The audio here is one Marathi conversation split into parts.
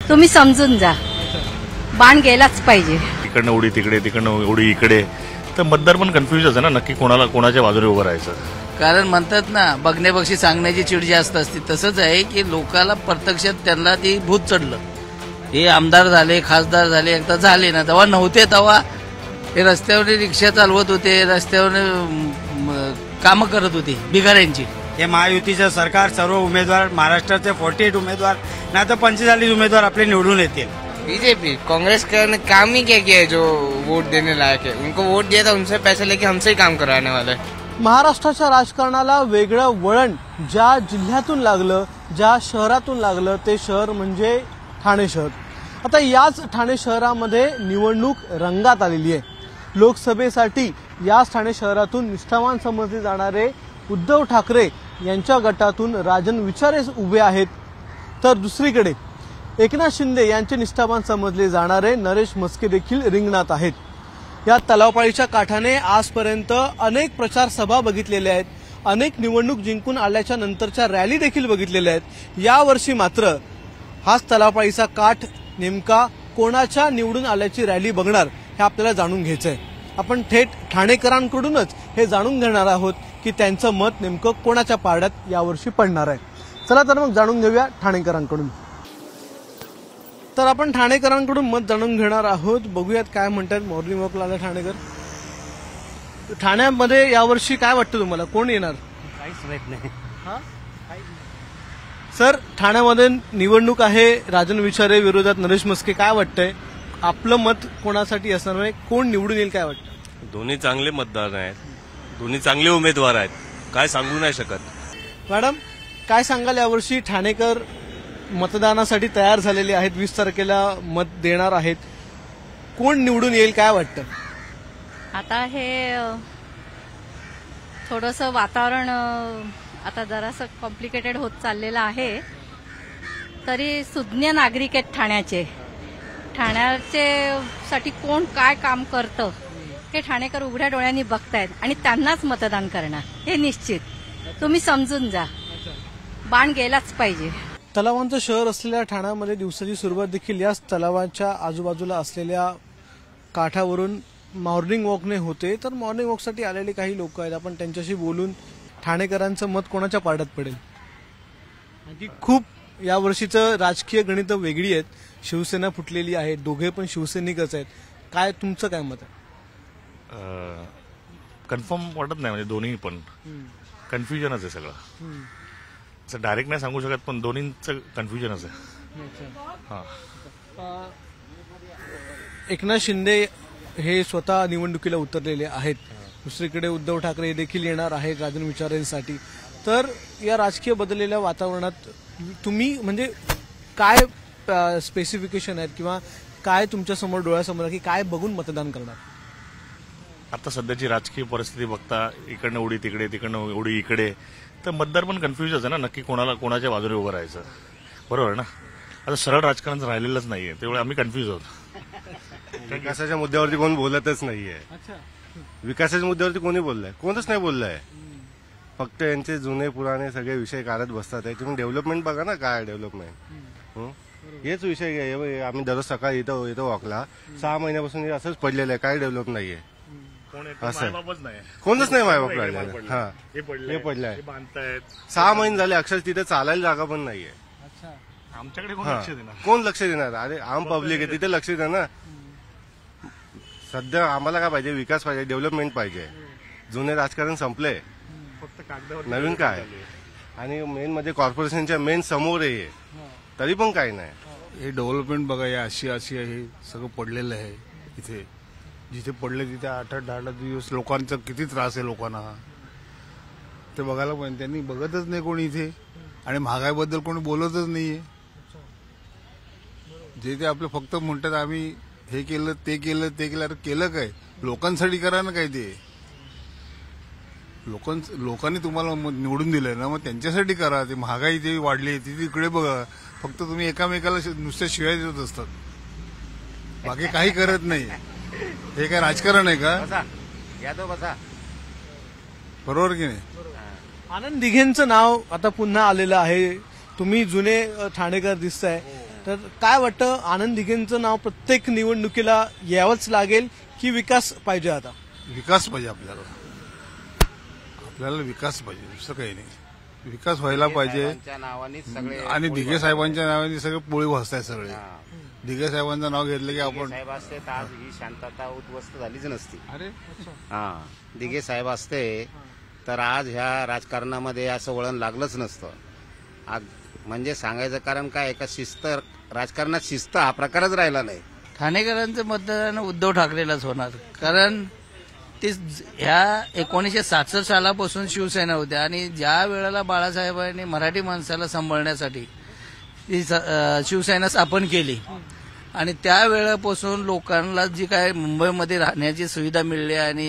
तुम्ही समजून जा, बाण गेलाच पाहिजे. तिकडनं उडी तिकडे, तिकडनं उडी इकडे, तर मतदार पण कन्फ्युज असतं ना, नक्की कोणाला कोणाच्या बाजूने उभं राहायचं. कारण म्हणतात ना, बघण्यापेक्षा सांगण्याची चिड जास्त असते. तसंच आहे की लोकाला प्रत्यक्षात त्यांना ती भूत चढलं. हे आमदार झाले, खासदार झाले, एकदा झाले ना, तेव्हा नव्हते, तेव्हा हे रस्त्यावर रिक्षा चालवत होते, रस्त्यावर कामं करत होते भिकाऱ्यांची. हे महायुतीचं सरकार सर्व उमेदवार महाराष्ट्राचे 48 उम्मीदवार ना तो 45 उम्मीदवार आपले निवडून येतील. बीजेपी कांग्रेस का काम ही क्या किया है जो वोट देने लायक है. उनको वोट दिया था, उनसे पैसे लेके हमसे ही काम करवाने वाले. महाराष्ट्राच्या राजकारणाला वेगळं वळण ज्या जिल्ह्यातून लागलं, ज्या शहरातून लागलं, ते शहर म्हणजे ठाणे शहर. आता याच ठाणे शहरामध्ये निवडणूक रंगात आलेली आहे. लोकसभेसाठी याच ठाणे शहरातून निष्ठावान समजले जाणारे उद्धव ठाकरे यांच्या गटातून राजन विचारे उभे आहेत, तर दुसरीकडे एकनाथ शिंदे यांचे निष्ठावान समजले जाणारे नरेश म्हस्के देखील रिंगणात आहेत. या तलावपाळीच्या काठाने आजपर्यंत अनेक प्रचार सभा बघितलेल्या आहेत, अनेक निवडणूक जिंकून आल्याच्या नंतरच्या रॅली देखील बघितलेल्या आहेत. यावर्षी मात्र हाच तलावपाळीचा काठ नेमका कोणाच्या निवडून आल्याची रॅली बघणार हे आपल्याला जाणून घ्यायचं आहे. आपण थेट ठाणेकरांकडूनच हे जाणून घेणार आहोत की त्यांचं मत नेमकं कोणाच्या पारड्यात यावर्षी पडणार आहे. चला तर मग जाणून घेऊया ठाणेकरांकडून. तर आपण ठाणेकरांकडून मत जाणून घेणार आहोत. बघूयात काय म्हणतात. मॉर्निंग वॉकला आला ठाणेकर. ठाण्यामध्ये यावर्षी काय वाटतं तुम्हाला, कोण येणार? काहीच माहित नाही. सर, ठाण्यामध्ये निवडणूक आहे, राजन विचारे विरोधात नरेश म्हस्के. काय वाटतंय, आपलं मत कोणासाठी असणार आहे, कोण निवडून येईल, काय वाटतं? दोन्ही चांगले मतदार आहेत, दोन्ही चांगले उमेदवार आहेत, काय सांगू नाही शकत. मॅडम, काय सांगाल, यावर्षी ठाणेकर मतदानासाठी तयार झालेले आहेत, 20 तारखेला मत देणार आहेत, कोण निवडून येईल, काय वाटतं? आता हे थोडंसं वातावरण आता जरासं कॉम्प्लिकेटेड होत चाललेलं आहे. तरी सुज्ञ नागरिक आहेत ठाण्याचे. ठाण्याचे साठी कोण काय काम करतं हे ठाणेकर उघड्या डोळ्यांनी बघतायत आणि त्यांनाच मतदान करणार हे निश्चित. तुम्ही समजून जा, बाण गेलाच पाहिजे. तलावांचं शहर असलेल्या ठाण्यामध्ये दिवसाची सुरुवात देखील याच तलावाच्या आजूबाजूला असलेल्या काठावरून मॉर्निंग वॉकने होते. तर मॉर्निंग वॉकसाठी आलेले काही लोक आहेत, आपण त्यांच्याशी बोलून ठाणेकरांचं मत कोणाच्या पारड्यात पडेल. आणखी खूप यावर्षीचं राजकीय गणित वेगळी आहेत. शिवसेना फुटलेली आहे, दोघे पण शिवसैनिकच आहेत. काय तुमचं काय मत आहे? कन्फर्म वाटत नाही, म्हणजे दोन्ही पण कन्फ्युजनच आहे सगळं. असं डायरेक्ट नाही सांगू शकत, पण दोन्हींचं कन्फ्युजनच आहे. एकनाथ शिंदे हे स्वतः निवडणुकीला उतरलेले आहेत, दुसरीकडे उद्धव ठाकरे देखील येणार आहेत राजन विचारेंसाठी. तर या राजकीय बदललेल्या वातावरणात तुम्ही म्हणजे काय स्पेसिफिकेशन आहेत किंवा काय तुमच्या समोर डोळ्यासमोर की काय बघून मतदान करणार? आता सध्याची राजकीय परिस्थिती बघता, इकडनं उडी तिकडे, तिकडनं उडी इकडे, तर मतदार पण कन्फ्युज आहे ना, नक्की कोणाला कोणाच्या बाजूने उभं राहायचं. बरोबर ना. आता सरळ राजकारण राहिलेलंच नाहीये, त्यामुळे आम्ही कन्फ्युज आहोत. विकासाच्या मुद्द्यावरती कोण बोलतच नाहीये. विकासाच्या मुद्द्यावरती कोणी बोललंय? कोणच नाही बोललंय. फक्त यांचे जुने पुराणे सगळे विषय काढत बसतात. तुम्ही डेव्हलपमेंट बघा ना, काय डेव्हलपमेंट, हेच विषय आहे. आम्ही दररोज सकाळी येतो वॉकला, 6 महिन्यापासून असंच पडलेलं आहे, काय डेव्हलप नाहीये. असं कोणच नाही मायबाप राहिलेलं. हा, हे पडलं आहे, 6 महिने झाले, अक्षर तिथे चालायला जागा पण नाहीये. आमच्याकडे कोण लक्ष देणार? अरे आम पब्लिक आहे, तिथे लक्ष द्या ना. सध्या आम्हाला काय पाहिजे? विकास पाहिजे, डेव्हलपमेंट पाहिजे. जुने राजकारण संपले, फक्त कागदावर नवीन काय. आणि मेन मध्ये कॉर्पोरेशनच्या मेन समोर आहे, तरी पण काय नाही. हे डेव्हलपमेंट बघा, या अशी हे सगळं पडलेलं आहे. इथे जिथे पडले तिथे 8-10 दिवस लोकांचा किती त्रास आहे लोकांना, ते बघायला पाहिजे. त्यांनी बघतच नाही कोणी इथे, आणि महागाईबद्दल कोणी बोलतच नाहीये. जे ते आपलं फक्त म्हणतात आम्ही हे केलं ते केलं ते केलं. अरे केलं काय? लोकांसाठी करा ना काय. ते लोकांनी तुम्हाला निवडून दिलंय ना, मग त्यांच्यासाठी करा. ते महागाई जे वाढली ती तिकडे बघा. फक्त तुम्ही एकामेकाला नुसत्या शिव्या देत असतात, बाकी काही करत नाही. हे काय राजकारण आहे का? बरोबर की नाही? आनंद दिघेंचं नाव आता पुन्हा आलेलं आहे. तुम्ही जुने ठाणेकर दिसताय, तर काय वाटतं, आनंद दिघेंचं नाव प्रत्येक निवडणुकीला यावंच लागेल की विकास पाहिजे? आता विकास पाहिजे आपल्याला विकास पाहिजे, दुसरं काही नाही. विकास व्हायला पाहिजे. आणि दिघे साहेबांच्या नावाने सगळे पोळी भाजताय सगळे. दिघे साहेबांचं नाव घेतलं की आपण साहेब असते तर आज ही शांतता उद्ध्वस्त झालीच नसती. अरे दिघे साहेब असते तर आज ह्या राजकारणामध्ये असं वळण लागलंच नसतं. म्हणजे सांगायचं कारण काय, का शिस्त, राजकारणात शिस्त हा प्रकारच राहिला नाही. ठाणेकरांचं मतदान उद्धव ठाकरेलाच होणार. कारण ते ह्या 1967 सालापासून शिवसेना होत्या आणि ज्या वेळेला बाळासाहेबांनी मराठी माणसाला सांभाळण्यासाठी ती शिवसेना स्थापन केली आणि त्या वेळेपासून लोकांना जी काय मुंबईमध्ये राहण्याची सुविधा मिळली आणि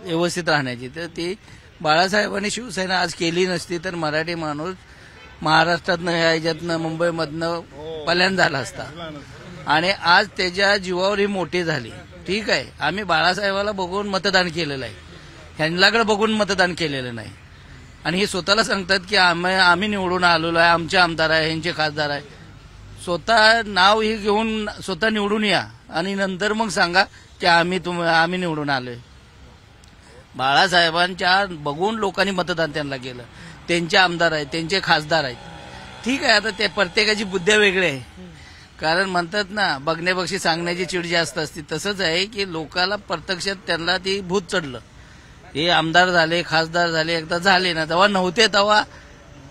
व्यवस्थित राहण्याची, तर ती बाळासाहेबांनी शिवसेना आज केली नसती तर मराठी माणूस महाराष्ट्रातनं ह्याच्यातनं मुंबईमधनं पलायन झाला असता. आणि आज त्याच्या जीवावर ही मोठी झाली. ठीक आहे, आम्ही बाळासाहेबाला बघून मतदान केलेलं आहे, ह्यांच्याकडे बघून मतदान केलेलं नाही. आणि हे स्वतःला सांगतात की आम्ही निवडून आलेलो आहे, आमचे आमदार आहे, ह्यांचे खासदार आहे. स्वतः नाव हे घेऊन स्वतः निवडून या आणि नंतर मग सांगा की आम्ही निवडून आलोय. बाळासाहेबांच्या बघून लोकांनी मतदान त्यांना केलं. त्यांचे आमदार आहेत, त्यांचे खासदार आहेत. ठीक आहे, आता ते प्रत्येकाची बुद्ध्या वेगळी आहे. कारण म्हणतात ना, बघण्यापेक्षा सांगण्याची चिड जास्त असते. तसंच आहे की लोकांना प्रत्यक्षात त्यांना ती भूत चढलं. हे आमदार झाले, खासदार झाले, एकदा झाले ना, तेव्हा नव्हते तेव्हा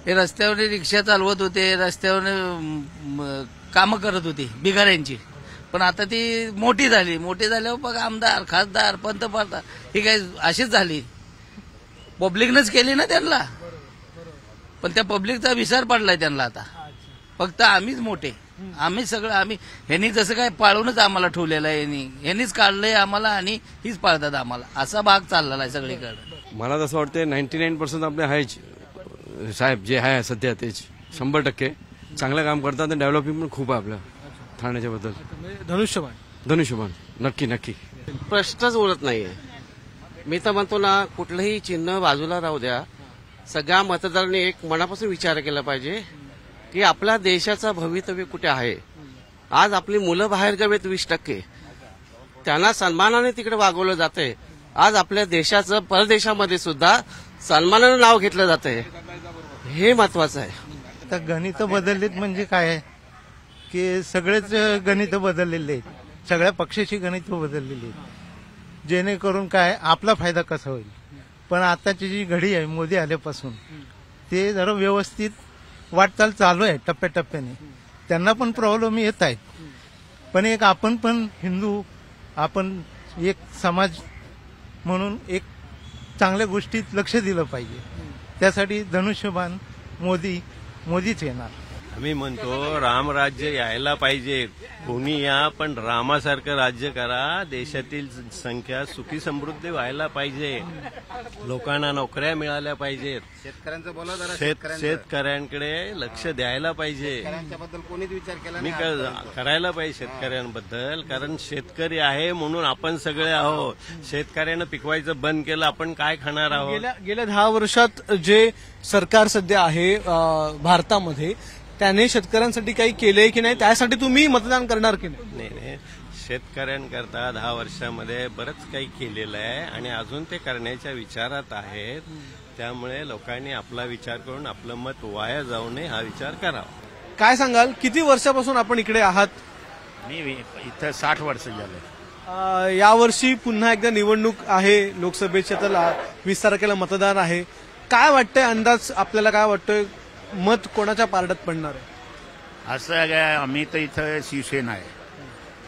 हे रस्त्यावर रिक्षा चालवत होते, रस्त्यावर कामं करत होती बिगाऱ्यांची. पण आता ती मोठी झाल्यावर बघ आमदार, खासदार, पंतप्रधान ही काय अशीच झाली. पब्लिकनंच केली ना त्यांना, पण त्या पब्लिकचा विसर पडलाय त्यांना. आता फक्त आम्हीच मोठे, आम्ही ह्यांनी जसं काय पाळूनच आम्हाला ठेवलेलं आहे, ह्यांनीच काढलंय आम्हाला आणि हीच पाळतात आम्हाला, असा भाग चाललेला आहे सगळीकडे. मला तसं वाटतं 99% आपले आहेच साहेब जे आहे सध्या तेच 100% चांगलं काम करतात आणि डेव्हलपिंग पण खूप आहे आपल्या ठाण्याच्या बद्दल. धनुष्यबाण नक्की प्रश्नच उरत नाहीये. मी तर म्हणतो ना, कुठलंही चिन्ह बाजूला राहू द्या, सगळ्या मतदारांनी एक मनापासून विचार केला पाहिजे की आपल्या देशाचं भवितव्य कुठे आहे. आज आपली मुलं बाहेर गावेत 20%, त्यांना सन्मानाने तिकडे वागवलं जातंय. आज आपल्या देशाचं परदेशामध्ये सुद्धा सन्मानानं नाव घेतलं जातंय, हे महत्वाचं आहे. आता गणित बदललेत म्हणजे काय आहे की सगळेच गणित बदललेले आहेत, सगळ्या पक्षाची गणित बदललेली आहेत, जेणेकरून काय आपला फायदा कसा होईल. पण आताची जी घडी आहे मोदी आल्यापासून ते जरा व्यवस्थित वाटचाल चालू आहे टप्प्याटप्प्याने. त्यांना पण प्रॉब्लेम येत आहेत, पण एक आपण पण हिंदू, आपण एक समाज म्हणून एक चांगल्या गोष्टीत लक्ष दिलं पाहिजे. त्यासाठी धनुष्यबाण मोदीच येणार. आम्ही म्हणतो रामराज्य यायला पाहिजे, कोणी या पण रामासारखं राज्य करा. देशातील संख्या सुखी समृद्धी व्हायला पाहिजे, लोकांना नोकऱ्या मिळाल्या पाहिजेत, शेतकऱ्यांचं बोला जरा, शेतकऱ्यांकडे लक्ष द्यायला पाहिजे. शेतकऱ्यांच्याबद्दल कोणीच विचार केला मी करायला पाहिजे शेतकऱ्यांबद्दल. कारण शेतकरी आहे म्हणून आपण सगळे आहोत. शेतकऱ्यानं पिकवायचं बंद केलं, आपण काय खाणार आहोत. गेल्या 10 वर्षात जे सरकार सध्या आहे भारतामध्ये, त्याने शेतकऱ्यांसाठी काही केलंय की नाही, त्यासाठी तुम्ही मतदान करणार की नाही? नाही, शेतकऱ्यांकरता 10 वर्षामध्ये बरंच काही केलेलं आहे आणि अजून ते करण्याच्या विचारात आहेत. त्यामुळे लोकांनी आपला विचार करून आपलं मत वाया जाऊ नये हा विचार करावा. काय सांगाल, किती वर्षापासून आपण इकडे आहात? मी इथं 60 वर्ष झाले. यावर्षी पुन्हा एकदा निवडणूक आहे लोकसभेच्या, तर 20 तारखेला मतदान आहे. काय वाटतंय, अंदाज आपल्याला काय वाटतोय, मत कोणाच्या पारड्यात पडणार आहे? असं आम्ही तर इथं शिवसेना आहे,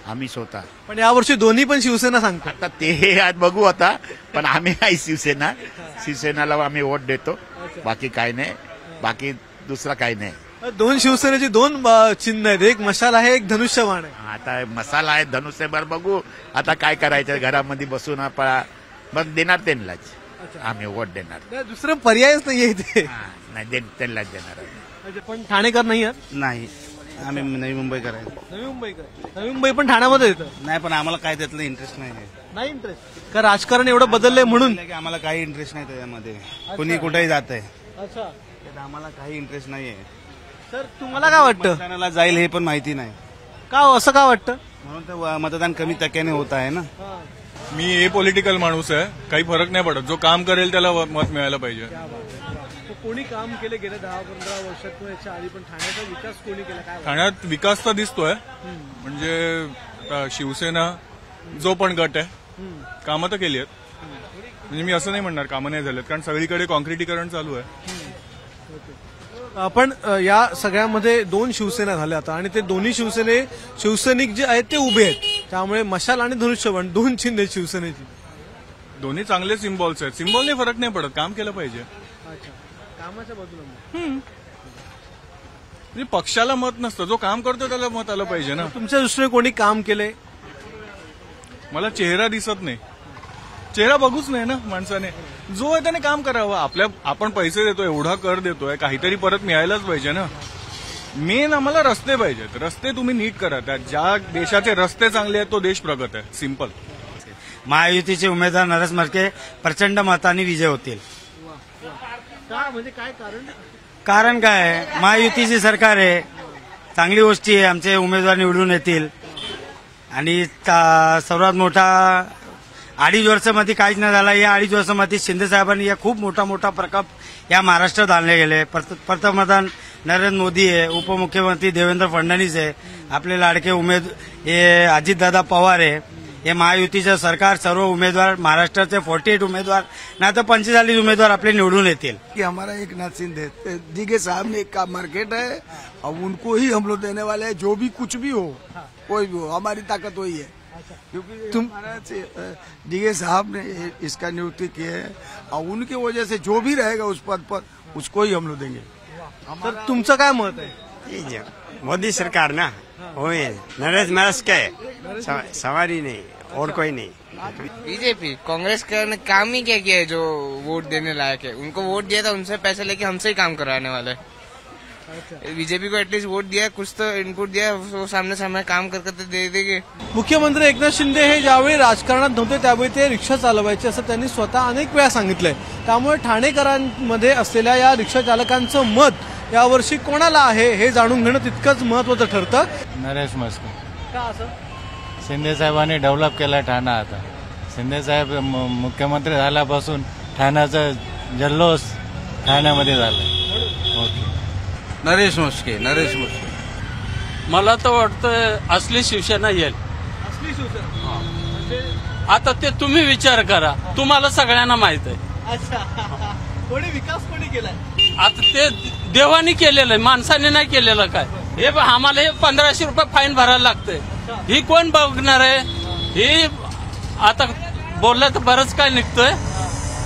आम्ही स्वतः. पण यावर्षी दोन्ही पण शिवसेना सांगतात. आता ते आज बघू आता, पण आम्ही आहे शिवसेनाला आम्ही वोट देतो. बाकी काय नाही, बाकी दुसरा काही नाही. 2 शिवसेनेची 2 चिन्ह आहेत, एक मशाल आहे, एक धनुष्यबाण आहे. आता मसाला आहे, धनुष्यबाण बघू आता काय करायचं. घरामध्ये बसून मग देणार त्यांनाच आम्ही वोट देणार. दुसरं पर्यायच नाहीये इथे. नाही, त्यांनाच देणार. पण ठाणेकर नाही आहात? नाही, आम्ही नवी मुंबईकर आहे. नवी मुंबई पण ठाण्यामध्ये येतं? नाही, पण आम्हाला काय त्यातलं इंटरेस्ट नाही इंटरेस्ट का? राजकारण एवढं बदललंय म्हणून? आम्हाला काही इंटरेस्ट नाही त्याच्यामध्ये. कुणी कुठेही जात आहे, आम्हाला काही इंटरेस्ट नाहीये. सर तुम्हाला काय वाटतं मतदानाला जाईल हे पण माहिती नाही का असं का वाटतं म्हणून तर मतदान कमी टक्क्याने होत आहे ना. मी ए पॉलिटिकल माणूस आहे, काही फरक नाही पडत. जो काम करेल त्याला मत मिळायला पाहिजे. कोणी काम केले गेले 10-15 वर्षात किंवा याच्या आधी, पण ठाण्याचा विकास कोणी केला काय? ठाण्यात विकास तर दिसतोय, म्हणजे शिवसेना जो पण गट आहे कामं तर केली आहेत. म्हणजे मी असं नाही म्हणणार कामं नाही झालेत, कारण सगळीकडे कॉन्क्रिटीकरण चालू आहे. पण या सगळ्यामध्ये 2 शिवसेना झाल्या आता आणि ते दोन्ही शिवसैनिक जे आहेत ते उभे आहेत, त्यामुळे मशाल आणि धनुष्यबाण 2 चिन्ह आहेत शिवसेनेची. दोन्ही चांगले सिम्बॉल्स आहेत. सिम्बॉलने फरक नाही पडत, काम केलं पाहिजे. कामाच्या बाजूला म्हणजे पक्षाला मत नसतं, जो काम करतो त्याला मत आलं पाहिजे ना. तुमच्या दृष्टीने कोणी काम केलंय? मला चेहरा दिसत नाही, चेहरा बघूच नाही ना माणसाने. जो आहे त्याने काम करावं. आपण पैसे देतोय, एवढा कर देतोय, काहीतरी परत मिळायलाच पाहिजे ना. मेन आम्हाला रस्ते पाहिजेत. रस्ते तुम्ही नीट करा. ज्या देशाचे रस्ते चांगले आहेत तो देश प्रगत आहे. सिंपल. महायुतीचे उमेदवार नरेश म्हस्के प्रचंड मताने विजय होतील. म्हणजे काय कारण काय आहे, महायुतीची सरकार आहे, चांगली गोष्टी आहे, आमचे उमेदवार निवडून येतील. आणि सर्वात मोठा 2.5 वर्षामध्ये काहीच नाही झाला. या 2.5 वर्षामध्ये शिंदे साहेबांनी या खूप मोठा प्रकल्प या महाराष्ट्रात आणले गेले. पंतप्रधान नरेंद्र मोदी आहे, उपमुख्यमंत्री देवेंद्र फडणवीस आहे, आपले लाडके हे अजितदादा पवार आहे. हे महायुतीचं सरकार, सर्व उमेदवार महाराष्ट्राचे 48 उमेदवार नाही तर 45 उमेदवार आपले निवडून येतील. कि हमारा एक नाथ शिंदे दिगे साहब ने एक मार्केट है और उनको ही हम लोग देने वाले हैं. जो भी कुछ भी हो, कोई भी हो, हमारी ताकत वही है. क्योंकि हमारा दिगे साहब ने इसका नियुक्ति की है और उनकी वजह से जो भी रहेगा उस पद पर उसको ही हम लोग देंगे. तर तुमचं काय मत आहे? मोदी सरकार ना होय. नरेश म्हस्के सवारी नहीं और कोई नहीं. बीजेपी कांग्रेस का काम ही क्या किया है जो वोट देने लायक है. उनको वोट दिया था, उनसे पैसे लेके हमसे ही काम करवाने वाले. बीजेपी को एटलीस्ट वोट दिया, कुछ तो इनपुट दिया, वो सामने काम करके दे देंगे. मुख्यमंत्री एकनाथ शिंदे हे ज्यावेळी राजकारणात नव्हते त्यावेळी ते रिक्षा चालवायचे असं त्यांनी स्वतः अनेक वेळा सांगितलंय. त्यामुळे ठाणेकरांमध्ये असलेल्या या रिक्षा चालकांचं मत यावर्षी कोणाला आहे हे जाणून घेणं तितकंच महत्वाचं ठरतं. नरेश म्हस्के. का असं? शिंदे साहेबांनी डेव्हलप केला ठाणा. आता शिंदे साहेब मुख्यमंत्री झाल्यापासून ठाण्याचा जल्लोष ठाण्यामध्ये झालाय. नरेश म्हस्के. मला तर वाटतं असली शिवसेना येईल. असली शिवसेना आता ते तुम्ही विचार करा, तुम्हाला सगळ्यांना माहित आहे. अच्छा, कोणी विकास कोणी केलाय? आता ते देवानी केलेलं आहे, माणसाने नाही केलेलं. काय हे आम्हाला हे 1500 रुपये फाईन भरायला लागतंय. ही कोण बघणार आहे? ही आता बोललं तर बरंच काय निघतोय.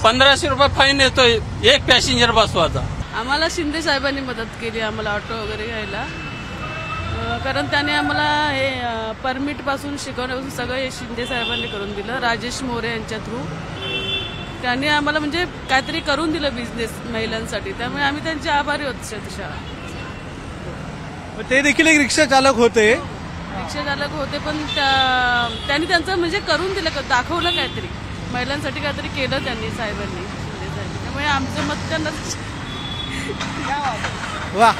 1500 रुपये फाईन येतोय एक पॅसेंजर बसवायचा. आम्हाला शिंदे साहेबांनी मदत केली आम्हाला ऑटो वगैरे घ्यायला. कारण त्याने आम्हाला हे परमिट पासून शिकवण्यापासून सगळं हे शिंदे साहेबांनी करून दिलं. राजेश मोरे यांच्या थ्रू त्यांनी आम्हाला म्हणजे काहीतरी करून दिलं बिझनेस महिलांसाठी. त्यामुळे आम्ही त्यांचे आभारी होतो. ते देखील एक रिक्षा चालक होते. पण त्यांनी त्यांचं म्हणजे करून दिलं, दाखवलं काहीतरी महिलांसाठी, काहीतरी केलं त्यांनी साहेबांनी. त्यामुळे आमचं मत त्यांना. वा,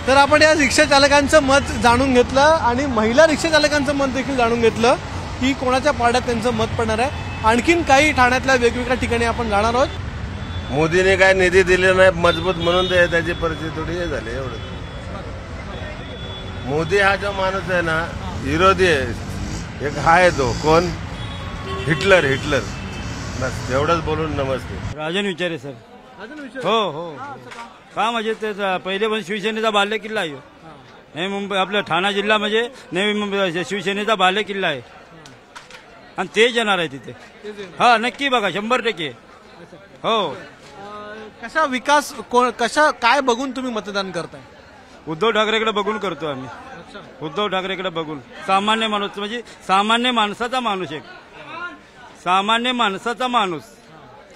तर आपण या रिक्षा चालकांचं मत जाणून घेतलं आणि महिला रिक्षा चालकांचं मत देखील जाणून घेतलं की कोणाच्या पाड्यात त्यांचं मत पडणार आहे. आणखीन काही ठाण्यातल्या वेगवेगळ्या ठिकाणी आपण जाणार आहोत. मोदीने काय निधी दिले नाही मजबूत म्हणून त्याची परिस्थिती थोडी हे झाली. एवढं मोदी हा जो माणूस आहे ना विरोधी आहे. एक हा आहे तो कोण, हिटलर. बस एवढंच बोलून नमस्ते. राजन विचारे सर. हो का म्हणजे ते पहिले पण शिवसेनेचा बाल्य किल्ला आहे. नवी मुंबई आपलं ठाणा जिल्हा म्हणजे नवी मुंबई शिवसेनेचा बाल्य किल्ला आहे आणि तेच येणार आहे तिथे. हा नक्की बघा 100%. हो. कशा विकास काय बघून तुम्ही मतदान करताय? उद्धव ठाकरेकडे बघून करतो आम्ही. उद्धव ठाकरेकडे बघून. सामान्य माणूस म्हणजे सामान्य माणसाचा माणूस, एक सामान्य माणसाचा माणूस,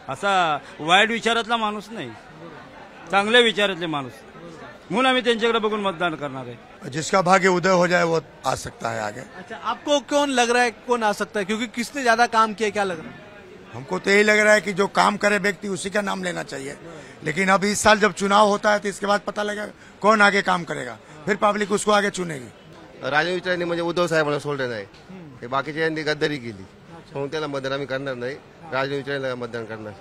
असा वाईट विचारातला माणूस नाही, चांगल्या विचारातले माणूस. म्हणून आम्ही त्यांच्याकडे बघून मतदान करणार आहे. जिसका भाग्य उदय हो जाए वो आ सकता है आगे. अच्छा, आपको कौन लग रहा है कौन आ सकता है? क्योंकि किसने ज्यादा काम किया, क्या लग रहा है? हमको तो यही लग रहा है कि जो काम करे व्यक्ति उसी का नाम लेना चाहिए, लेकिन अब इस साल जब चुनाव होता है तो इसके बाद पता लगेगा कौन आगे काम करेगा, फिर पब्लिक उसको आगे चुनेगी. राजन विचारांनी म्हणजे उद्धव साहेबांना सोडलं नाही, हे बाकीच्या यांनी गद्दारी केली म्हणून त्याला मतदान आम्ही करणार नाही, राजन विचारांना मतदान करणार.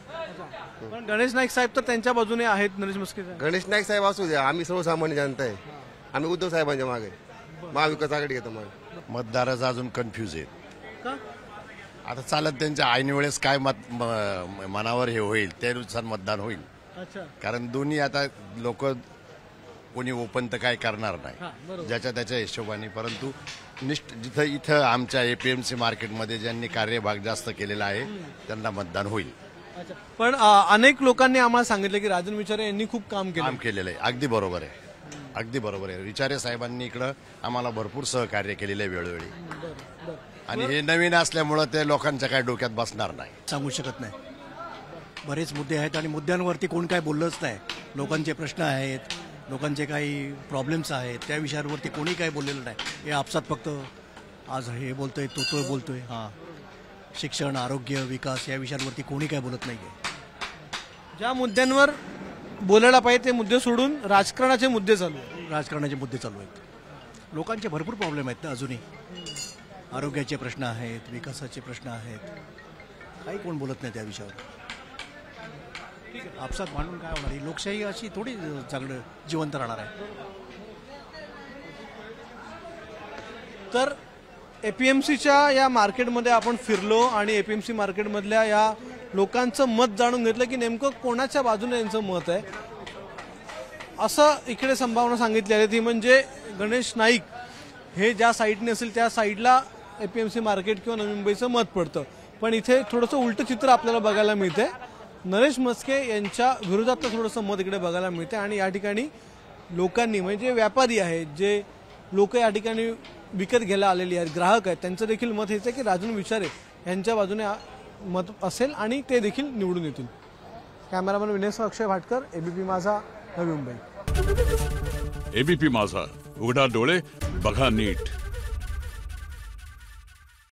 पण गणेश नाईक साहेब तर त्यांच्या बाजूने आहेत. नरेश म्हस्के गणेश नाईक साहेब असू द्या, आम्ही सर्वसामान्य जनता आहे, आम्ही उद्धव साहेबांच्या मागे महाविकास आघाडी घेतो. मागे मतदाराचा अजून कन्फ्यूज आहे. का? आता चालत त्यांच्या ऐन वेळेस काय मनावर हे होईल त्यानुसार मतदान होईल. अच्छा. कारण दोन्ही आता लोक कोणी ओपन तर काय करणार हा, नाही बरोबर. ज्याच्या त्याच्या हिशोबाने, परंतु जिथं इथं आमच्या एपीएमसी मार्केटमध्ये ज्यांनी कार्यभाग जास्त केलेला आहे त्यांना मतदान होईल. अच्छा. पण अनेक लोकांनी आम्हाला सांगितलं की राजन विचारे यांनी खूप काम केलेलं आहे. अगदी बरोबर आहे, अगदी बरोबर आहे. विचारे साहेबांनी इकडं आम्हाला भरपूर सहकार्य केलेलं आहे वेळोवेळी, आणि हे नवीन असल्यामुळं ते लोकांच्या काय डोक्यात बसणार नाही. सांगू शकत नाही. बरेच मुद्दे आहेत आणि मुद्द्यांवरती कोण काय बोललंच नाही. लोकांचे प्रश्न आहेत, लोकांचे काही प्रॉब्लेम्स आहेत, त्या विषयांवरती कोणी काय बोललेलं नाही. हे आपसात फक्त आज हे बोलतोय, तो बोलतोय. हां, शिक्षण, आरोग्य, विकास या विषयांवरती कोणी काय बोलत नाहीये. ज्या मुद्द्यांवर बोलायला पाहिजे ते मुद्दे सोडून राजकारणाचे मुद्दे चालू आहेत. राजकारणाचे मुद्दे चालू आहेत. लोकांचे भरपूर प्रॉब्लेम आहेत ना अजूनही. आरोग्याचे प्रश्न आहेत, विकासाचे प्रश्न आहेत, काही कोण बोलत नाही त्या विषयावर. आपसात मांडून काय होणार? ही लोकशाही अशी थोडी चांगलं जिवंत राहणार आहे. तर एपीएमसीच्या या मार्केटमध्ये आपण फिरलो आणि एपीएमसी मार्केटमधल्या या लोकांचं मत जाणून घेतलं की नेमकं कोणाच्या बाजूने यांचं मत आहे. असं इकडे संभावना सांगितली आहे ती म्हणजे गणेश नाईक हे ज्या साईडने असेल त्या साईडला एपीएमसी मार्केट किंवा नवी मुंबईचं मत पडतं. पण इथे थोडंसं उलटं चित्र आपल्याला बघायला मिळते. नरेश म्हस्के यांच्या विरोधातलं थोडंसं मत इकडे बघायला मिळते आणि या ठिकाणी लोकांनी म्हणजे व्यापारी आहेत, जे लोक या ठिकाणी विकत घ्यायला आलेली आहेत, ग्राहक आहेत, त्यांचं देखील मत हेच आहे की राजन विचारे यांच्या बाजूने मत असेल आणि ते देखील निवडून येतील. कॅमेरामॅन विनेश अक्षय भाटकर, एबीपी माझा, नवी मुंबई. एबीपी माझा, उघडा डोळे बघा नीट.